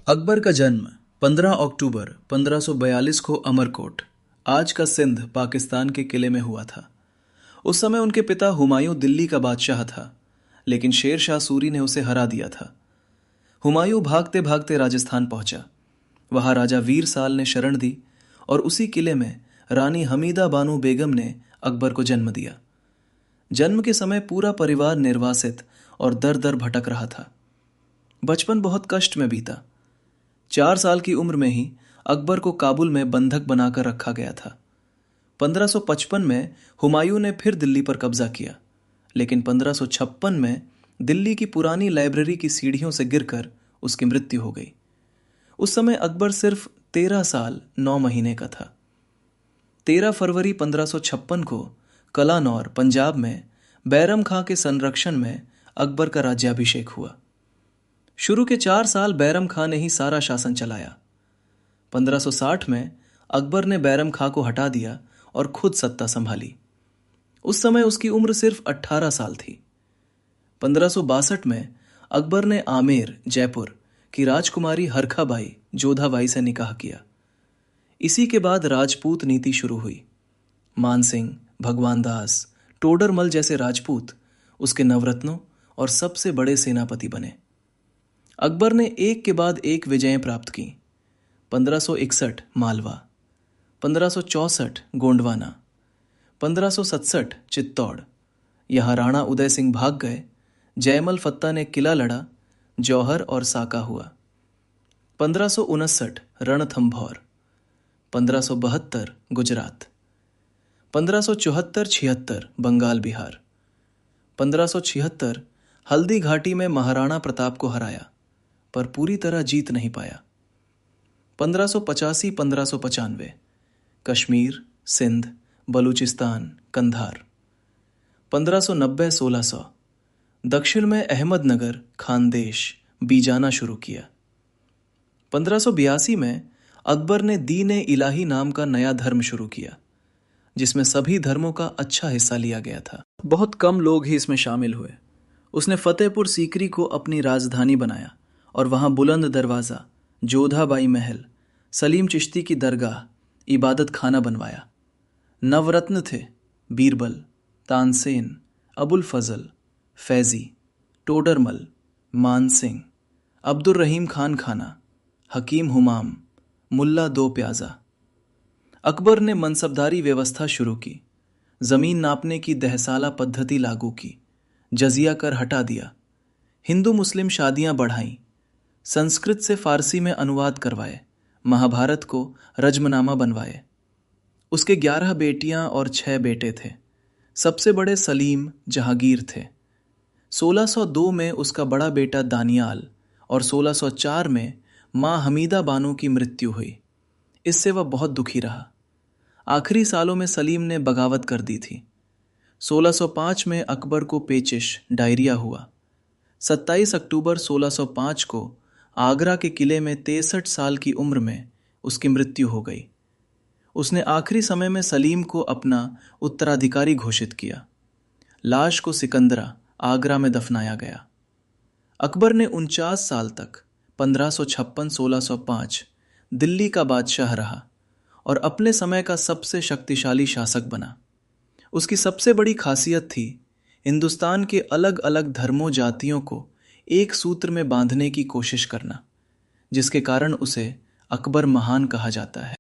अकबर का जन्म 15 अक्टूबर 1542 को अमरकोट, आज का सिंध, पाकिस्तान के किले में हुआ था। उस समय उनके पिता हुमायूं दिल्ली का बादशाह था, लेकिन शेर शाह सूरी ने उसे हरा दिया था। हुमायूं भागते भागते राजस्थान पहुंचा। वहां राजा वीर साल ने शरण दी और उसी किले में रानी हमीदा बानो बेगम ने अकबर को जन्म दिया। जन्म के समय पूरा परिवार निर्वासित और दर दर भटक रहा था। बचपन बहुत कष्ट में बीता। 4 साल की उम्र में ही अकबर को काबुल में बंधक बनाकर रखा गया था। 1555 में हुमायूं ने फिर दिल्ली पर कब्जा किया, लेकिन 1556 में दिल्ली की पुरानी लाइब्रेरी की सीढ़ियों से गिरकर उसकी मृत्यु हो गई। उस समय अकबर सिर्फ 13 साल 9 महीने का था। 13 फरवरी 1556 को कलानौर, पंजाब में बैरम खां के संरक्षण में अकबर का राज्याभिषेक हुआ। शुरू के 4 साल बैरम खां ने ही सारा शासन चलाया। 1560 में अकबर ने बैरम खां को हटा दिया और खुद सत्ता संभाली। उस समय उसकी उम्र सिर्फ 18 साल थी। 1562 में अकबर ने आमेर, जयपुर की राजकुमारी हरखाबाई जोधाबाई से निकाह किया। इसी के बाद राजपूत नीति शुरू हुई। मानसिंह, भगवान दास, टोडरमल जैसे राजपूत उसके नवरत्नों और सबसे बड़े सेनापति बने। अकबर ने एक के बाद एक विजयें प्राप्त की। 1561 मालवा, 1564 गोंडवाना, 1567 चित्तौड़। यहां राणा उदय सिंह भाग गए। जयमल फत्ता ने किला लड़ा। जौहर और साका हुआ। 1559 रणथंभौर, 1572 गुजरात, 1574-76 बंगाल बिहार, 1576 हल्दी घाटी में महाराणा प्रताप को हराया, पर पूरी तरह जीत नहीं पाया। 1585-1595 कश्मीर, सिंध, बलूचिस्तान, कंधार। 1590-1600 दक्षिण में अहमदनगर, खानदेश, बीजाना शुरू किया। 1582 में अकबर ने दीन-ए इलाही नाम का नया धर्म शुरू किया, जिसमें सभी धर्मों का अच्छा हिस्सा लिया गया था। बहुत कम लोग ही इसमें शामिल हुए। उसने फतेहपुर सीकरी को अपनी राजधानी बनाया और वहां बुलंद दरवाज़ा, जोधाबाई महल, सलीम चिश्ती की दरगाह, इबादत खाना बनवाया। नवरत्न थे बीरबल, तानसेन, अबुल फजल, फैजी, टोडरमल, मानसिंह, अब्दुर रहीम खान खाना, हकीम हुमाम, मुल्ला दो प्याजा। अकबर ने मनसबदारी व्यवस्था शुरू की। जमीन नापने की दहसाला पद्धति लागू की। जजिया कर हटा दिया। हिंदू मुस्लिम शादियां बढ़ाईं। संस्कृत से फारसी में अनुवाद करवाए। महाभारत को रज्मनामा बनवाए। उसके 11 बेटियां और 6 बेटे थे। सबसे बड़े सलीम जहांगीर थे। 1602 में उसका बड़ा बेटा दानियाल और 1604 में मां हमीदा बानो की मृत्यु हुई। इससे वह बहुत दुखी रहा। आखिरी सालों में सलीम ने बगावत कर दी थी। 1605 में अकबर को पेचिश, डायरिया हुआ। 27 अक्टूबर 1605 को आगरा के किले में 63 साल की उम्र में उसकी मृत्यु हो गई। उसने आखिरी समय में सलीम को अपना उत्तराधिकारी घोषित किया। लाश को सिकंदरा, आगरा में दफनाया गया। अकबर ने 49 साल तक 1556-1605 दिल्ली का बादशाह रहा और अपने समय का सबसे शक्तिशाली शासक बना। उसकी सबसे बड़ी खासियत थी हिंदुस्तान के अलग अलग धर्मों, जातियों को एक सूत्र में बांधने की कोशिश करना, जिसके कारण उसे अकबर महान कहा जाता है।